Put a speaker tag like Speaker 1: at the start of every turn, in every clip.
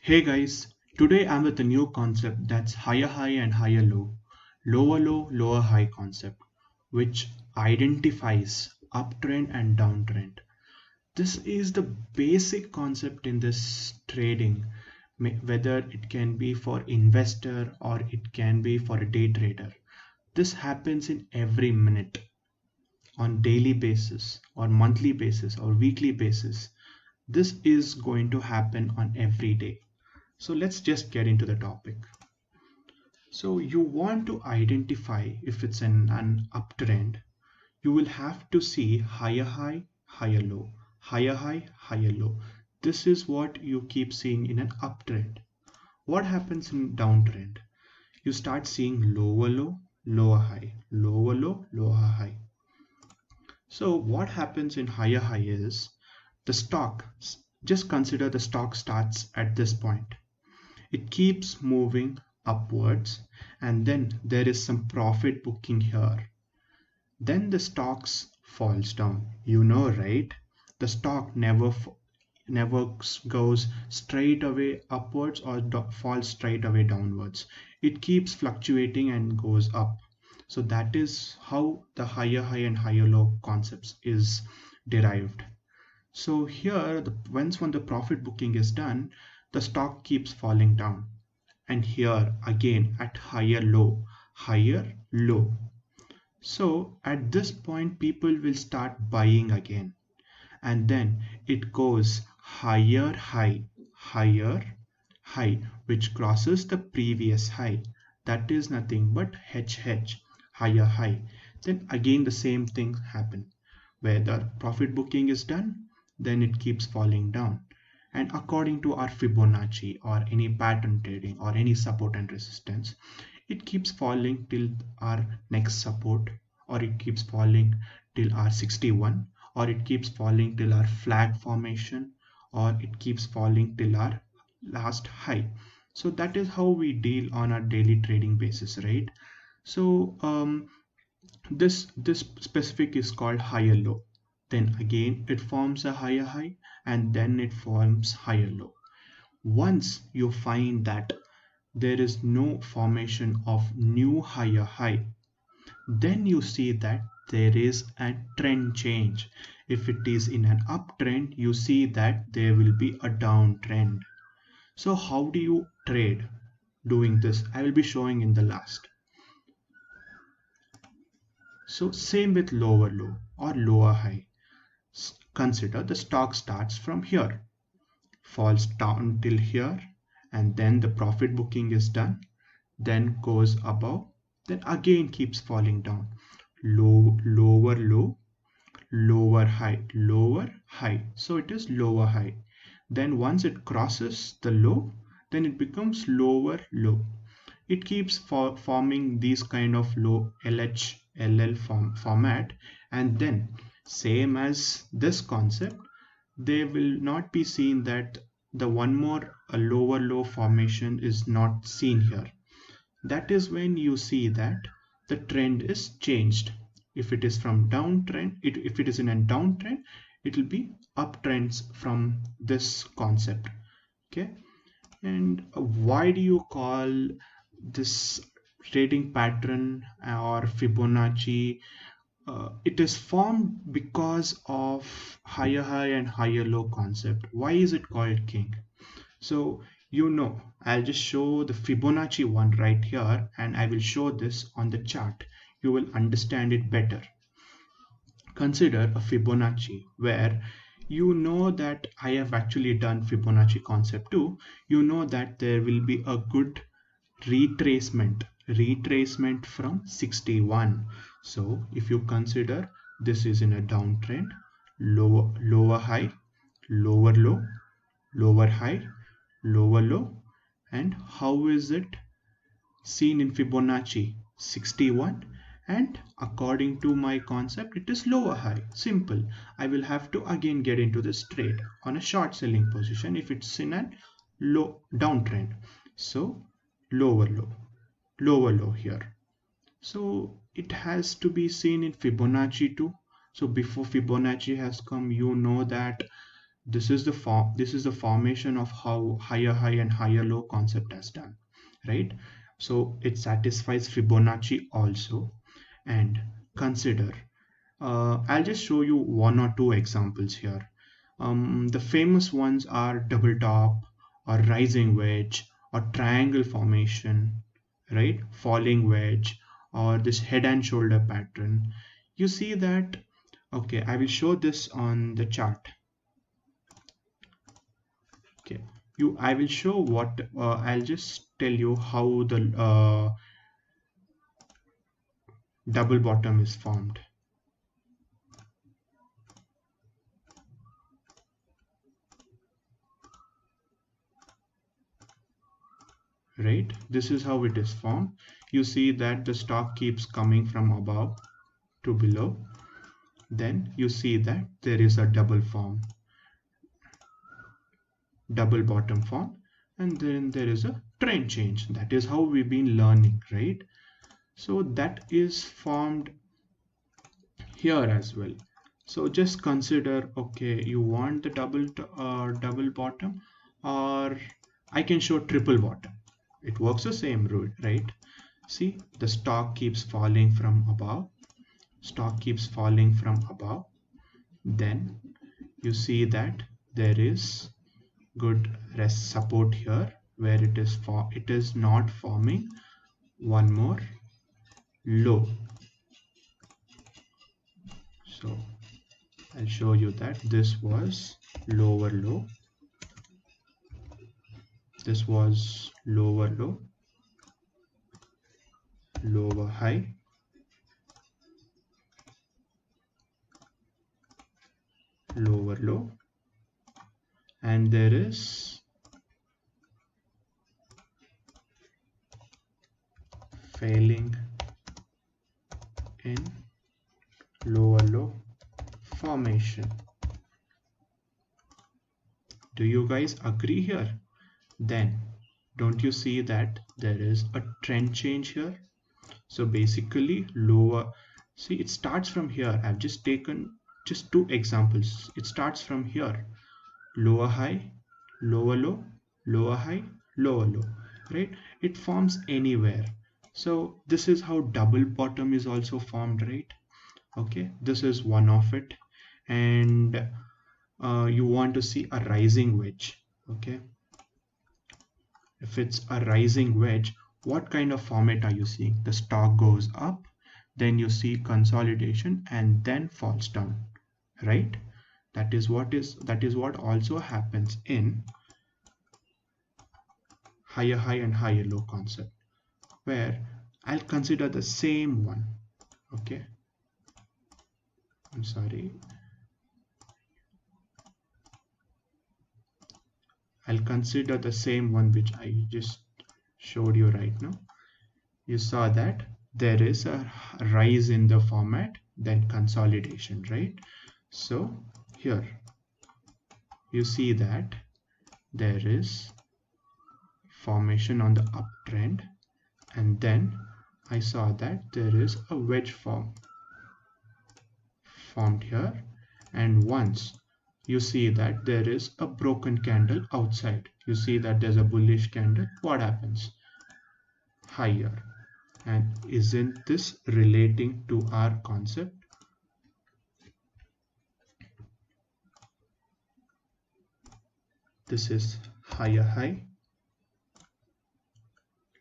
Speaker 1: Hey guys, today I'm with a new concept that's higher high and higher low, lower low, lower high concept, which identifies uptrend and downtrend. This is the basic concept in this trading, whether it can be for investor or it can be for a day trader. This happens in every minute on daily basis or monthly basis or weekly basis. This is going to happen on every day. So let's just get into the topic. So you want to identify if it's an uptrend, you will have to see higher high, higher low, higher high, higher low. This is what you keep seeing in an uptrend. What happens in downtrend? You start seeing lower low, lower high, lower low, lower high. So what happens in higher high is the stock, just consider the stock starts at this point. It keeps moving upwards and then there is some profit booking here. Then the stocks falls down. You know, right? The stock never goes straight away upwards or falls straight away downwards. It keeps fluctuating and goes up. So that is how the higher high and higher low concepts is derived. So here, once when the profit booking is done, the stock keeps falling down. And here again at higher low, higher low. So at this point, people will start buying again. And then it goes higher high, higher high, which crosses the previous high. That is nothing but HH, higher high. Then again the same thing happen. Where the profit booking is done, then it keeps falling down. And according to our Fibonacci or any pattern trading or any support and resistance, it keeps falling till our next support, or it keeps falling till our 61, or it keeps falling till our flag formation, or it keeps falling till our last high. So that is how we deal on our daily trading basis, right? So this specific is called higher low. Then again it forms a higher high and then it forms higher low. Once you find that there is no formation of new higher high, then you see that there is a trend change. If it is in an uptrend, you see that there will be a downtrend. So how do you trade doing this? I will be showing in the last. So same with lower low or lower high. Consider the stock starts from here, falls down till here, and then the profit booking is done, then goes above, then again keeps falling down. Lower low, lower high, lower high. So it is lower high. Then once it crosses the low, then it becomes lower low. It keeps forming these kind of low LH LL format, and then same as this concept, they will not be seen that the one more a lower low formation is not seen here. That is when you see that the trend is changed. If it is from downtrend, if it is in a downtrend, it will be uptrends from this concept. Okay. And why do you call this trading pattern or Fibonacci? It is formed because of higher high and higher low concept. Why is it called king? So I'll just show the Fibonacci one right here and I will show this on the chart. You will understand it better. Consider a Fibonacci where you know that I have actually done Fibonacci concept too. You know that there will be a good retracement from 61. So if you consider this is in a downtrend, lower high, lower low, lower high, lower low, and how is it seen in Fibonacci? 61, and according to my concept it is lower high. Simple. I will have to again get into this trade on a short selling position if it's in a low downtrend. So lower low here. So it has to be seen in Fibonacci too. So before Fibonacci has come, you know that This is the formation of how higher high and higher low concept has done, right? So it satisfies Fibonacci also. And consider, I'll just show you one or two examples here. The famous ones are double top or rising wedge or triangle formation, right? Falling wedge or this head and shoulder pattern. You see that, okay, I will show this on the chart. Okay, I will show what, I'll just tell you how the double bottom is formed. Right, this is how it is formed. You see that the stock keeps coming from above to below. Then you see that there is a double bottom form, and then there is a trend change. That is how we've been learning, right? So that is formed here as well. So just consider, okay, you want the double bottom, or I can show triple bottom. It works the same rule, right? See, the stock keeps falling from above. Stock keeps falling from above. Then you see that there is good rest support here where it is not forming one more low. So I'll show you that this was lower low. This was lower low, lower high, lower low, and there is failing in lower low formation. Do you guys agree here? Then don't you see that there is a trend change here? So basically lower, see, it starts from here. I've just taken just two examples. It starts from here, lower high, lower low, lower high, lower low, right? It forms anywhere. So this is how double bottom is also formed, right? Okay, this is one of it. And you want to see a rising wedge. Okay, if it's a rising wedge, what kind of format are you seeing? The stock goes up, then you see consolidation and then falls down, right? That is what also happens in higher high and higher low concept, where I'll consider the same one. Okay, I'm sorry, I'll consider the same one which I just showed you right now. You saw that there is a rise in the format, then consolidation, right? So here you see that there is formation on the uptrend, and then I saw that there is a wedge formed here, and once you see that there is a broken candle outside, you see that there's a bullish candle, what happens? Higher. And isn't this relating to our concept? This is higher high.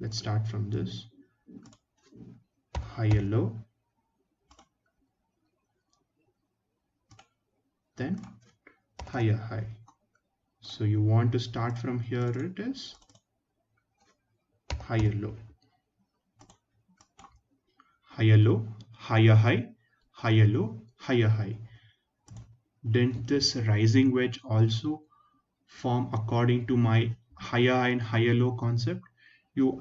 Speaker 1: Let's start from this. Higher low, then higher high. So you want to start from here, it is higher low, higher low, higher high, higher low, higher high. Didn't this rising wedge also form according to my higher high and higher low concept?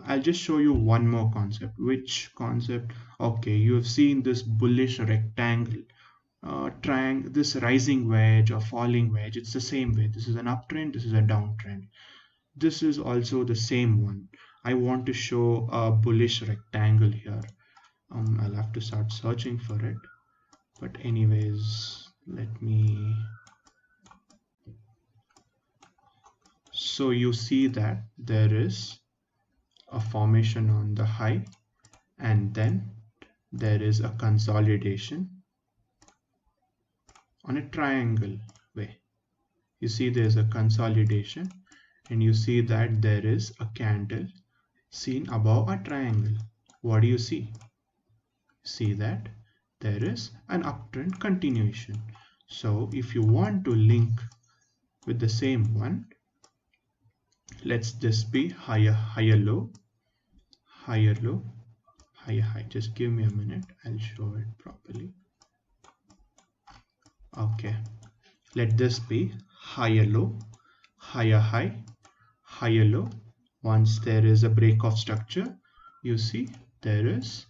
Speaker 1: I'll just show you one more concept. Which concept? Okay, you have seen this bullish rectangle, triangle, this rising wedge or falling wedge. It's the same way. This is an uptrend, this is a downtrend. This is also the same one. I want to show a bullish rectangle here. I'll have to start searching for it. But anyways, let me So you see that there is a formation on the high, and then there is a consolidation on a triangle way. You see there's a consolidation, and you see that there is a candle seen above a triangle. What do you see? See that there is an uptrend continuation. So if you want to link with the same one, let's this be higher low, higher low, higher high. Just give me a minute, I'll show it properly. Okay, let this be higher low, higher high, higher low. Once there is a break of structure, you see there is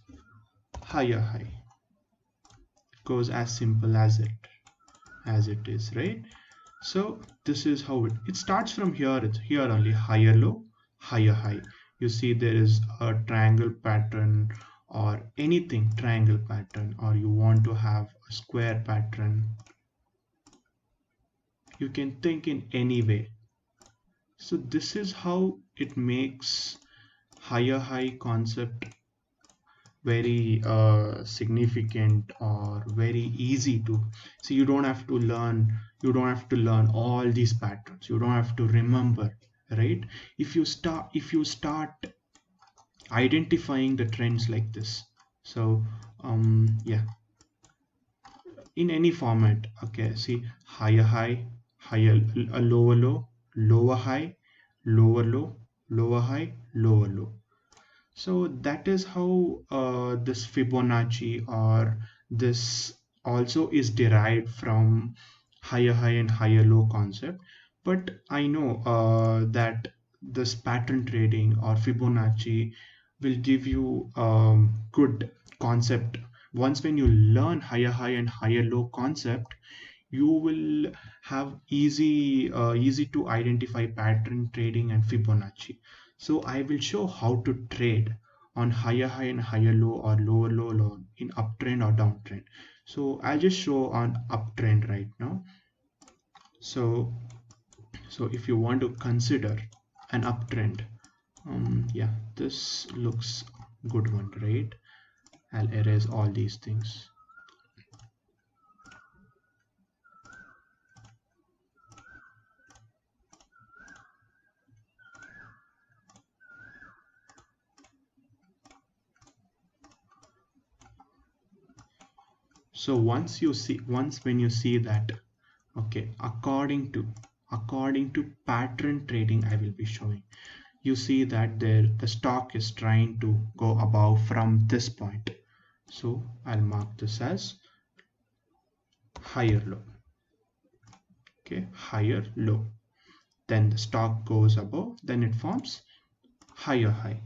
Speaker 1: higher high. It goes as simple as it is, right? So this is how it starts from here. It's here only, higher low, higher high. You see there is a triangle pattern or anything triangle pattern, or you want to have a square pattern. You can think in any way. So this is how it makes higher high concept very significant or very easy to see. You don't have to learn all these patterns. You don't have to remember, right? If you start identifying the trends like this. So yeah, in any format. Okay, see, higher high, higher lower low, lower high, lower low, lower high, lower low. So that is how this Fibonacci, or this also is derived from higher high and higher low concept. But I know that this pattern trading or Fibonacci will give you good concept. Once when you learn higher high and higher low concept, you will have easy to identify pattern trading and Fibonacci. So I will show how to trade on higher high and higher low, or lower low low, in uptrend or downtrend. So I'll just show on uptrend right now. So if you want to consider an uptrend, yeah, this looks good one, right? I'll erase all these things. So once when you see that, okay, according to pattern trading, I will be showing, you see that the stock is trying to go above from this point. So I'll mark this as higher low. Okay, higher low. Then the stock goes above, then it forms higher high.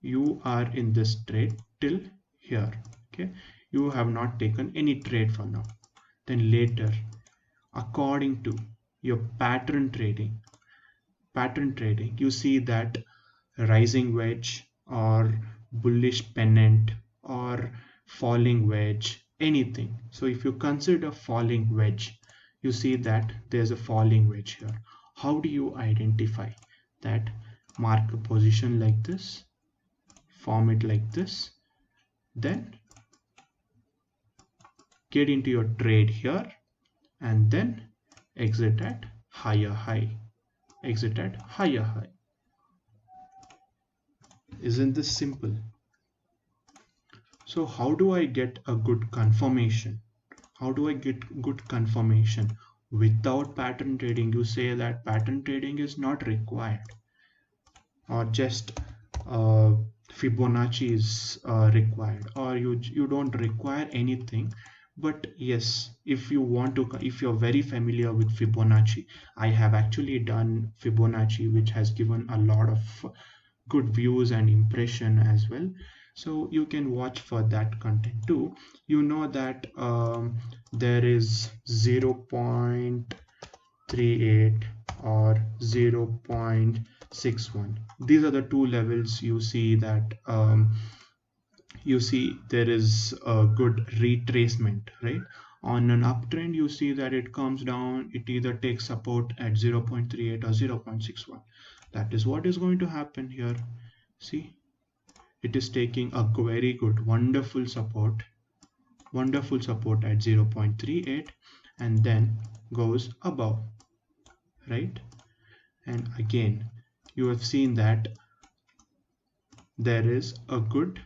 Speaker 1: You are in this trade till here. Okay, you have not taken any trade for now. Then later, according to your pattern trading, you see that rising wedge or bullish pennant or falling wedge, anything. So if you consider falling wedge, you see that there's a falling wedge here. How do you identify that? Mark a position like this, form it like this, then get into your trade here, and then exit at higher high. Exit at higher high. Isn't this simple? So how do I get a good confirmation? How do I get good confirmation without pattern trading? You say that pattern trading is not required, or just Fibonacci is required, or you don't require anything. But yes, if you're very familiar with Fibonacci, I have actually done Fibonacci, which has given a lot of good views and impression as well. So you can watch for that content too. You know that there is 0.38 or 0.61. These are the two levels. You see that you see there is a good retracement, right? On an uptrend, you see that it comes down, it either takes support at 0.38 or 0.61. That is what is going to happen here. See, it is taking a very good, wonderful support at 0.38 and then goes above, right? And again, you have seen that there is a good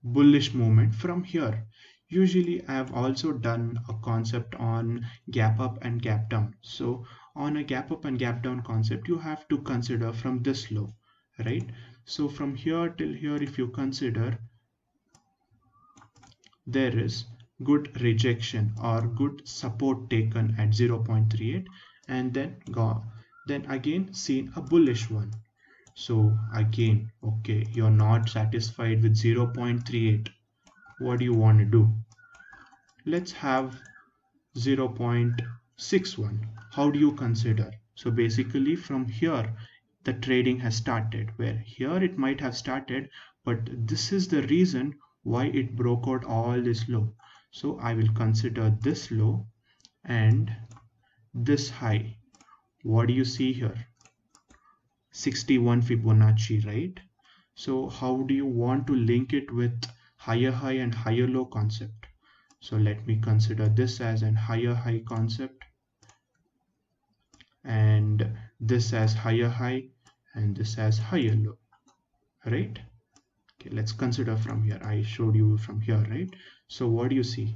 Speaker 1: bullish movement from here. Usually I have also done a concept on gap up and gap down. So on a gap up and gap down concept, you have to consider from this low, right? So from here till here, if you consider, there is good rejection or good support taken at 0.38 and then again seen a bullish one. So again, okay, you're not satisfied with 0.38. What do you want to do? Let's have 0.61. How do you consider? So basically from here the trading has started, where here it might have started, but this is the reason why it broke out all this low. So I will consider this low and this high. What do you see here? 61 Fibonacci, right? So how do you want to link it with higher high and higher low concept? So let me consider this as an higher high concept and this as higher high and this as higher low, right? Okay, let's consider from here. I showed you from here, right? So what do you see?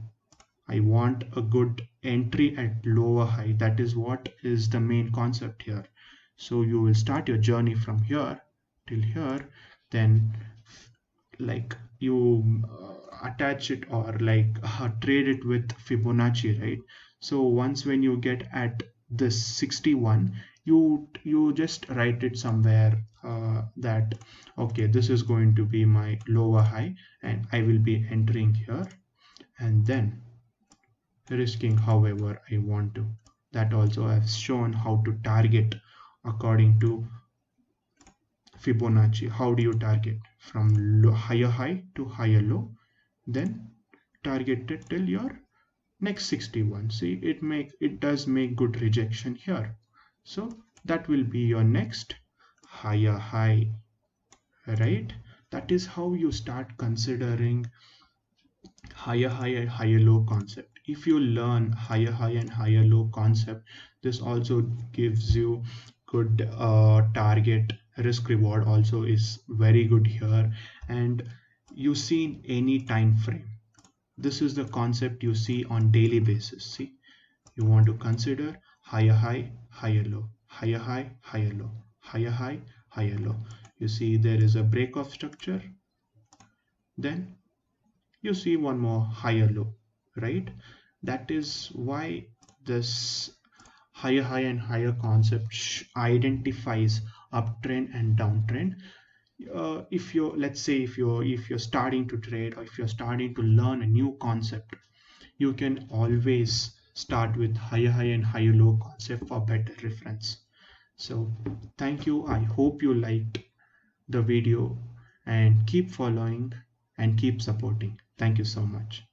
Speaker 1: I want a good entry at lower high. That is what is the main concept here. So you will start your journey from here till here, then like you attach it or like trade it with Fibonacci, right? So once when you get at this 61, you just write it somewhere that okay, this is going to be my lower high and I will be entering here and then risking however I want to. That also I've shown how to target according to Fibonacci. How do you target? From higher high to higher low, then target it till your next 61. See, it does make good rejection here. So that will be your next higher high, right? That is how you start considering higher high and higher low concept. If you learn higher high and higher low concept, this also gives you good target. Risk reward also is very good here, and you see in any time frame. This is the concept you see on daily basis. See, you want to consider higher high, higher low, higher high, higher low, higher high, higher low. You see there is a break of structure, then you see one more higher low, right? That is why this higher high and higher concept identifies uptrend and downtrend. If you're, let's say, if you're starting to trade or if you're starting to learn a new concept, you can always start with higher high and higher low concept for better reference. So thank you. I hope you liked the video and keep following and keep supporting. Thank you so much.